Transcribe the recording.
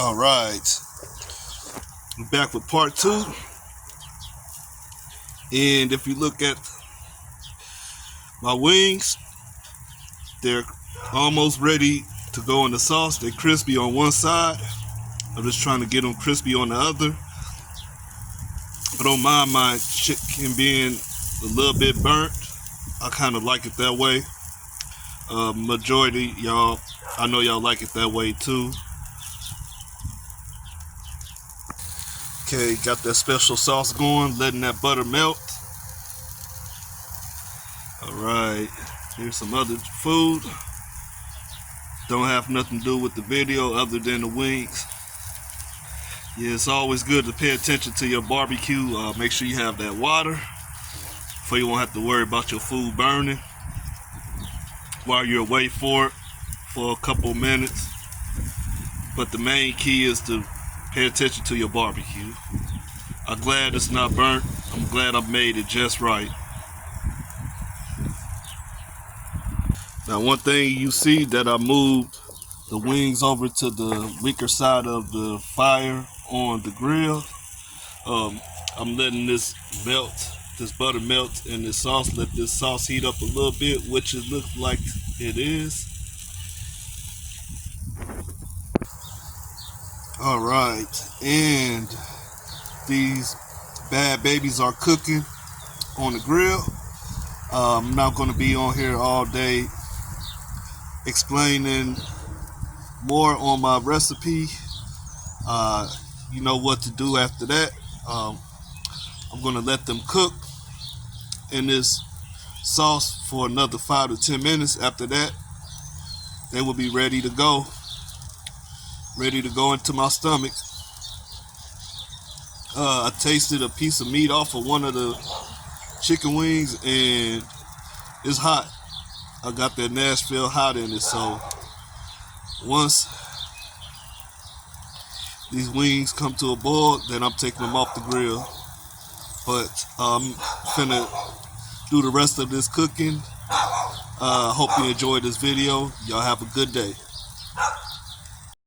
All right, we're back with part 2. And if you look at my wings, they're almost ready to go in the sauce. They're crispy on one side. I'm just trying to get them crispy on the other. I don't mind my chicken being a little bit burnt. I kind of like it that way. Majority y'all, I know y'all like it that way too. Okay, got that special sauce going, letting that butter melt. All right, here's some other food. Don't have nothing to do with the video other than the wings. Yeah, it's always good to pay attention to your barbecue. Make sure you have that water, so you won't have to worry about your food burning while you're away for it for a couple minutes. But the main key is to pay attention to your barbecue. I'm glad it's not burnt. I'm glad I made it just right. Now, one thing you see that I moved the wings over to the weaker side of the fire on the grill. I'm letting this melt, this butter melt in this sauce. Let this sauce heat up a little bit, which it looks like it is. All right, and these bad babies are cooking on the grill. I'm not going to be on here all day explaining more on my recipe. You know what to do after that. I'm going to let them cook in this sauce for another 5 to 10 minutes. After that, they will be ready to go into my stomach. I tasted a piece of meat off of one of the chicken wings, and it's hot. I got that Nashville hot in it, so once these wings come to a boil, then I'm taking them off the grill. But I'm finna do the rest of this cooking. Hope you enjoyed this video. Y'all have a good day.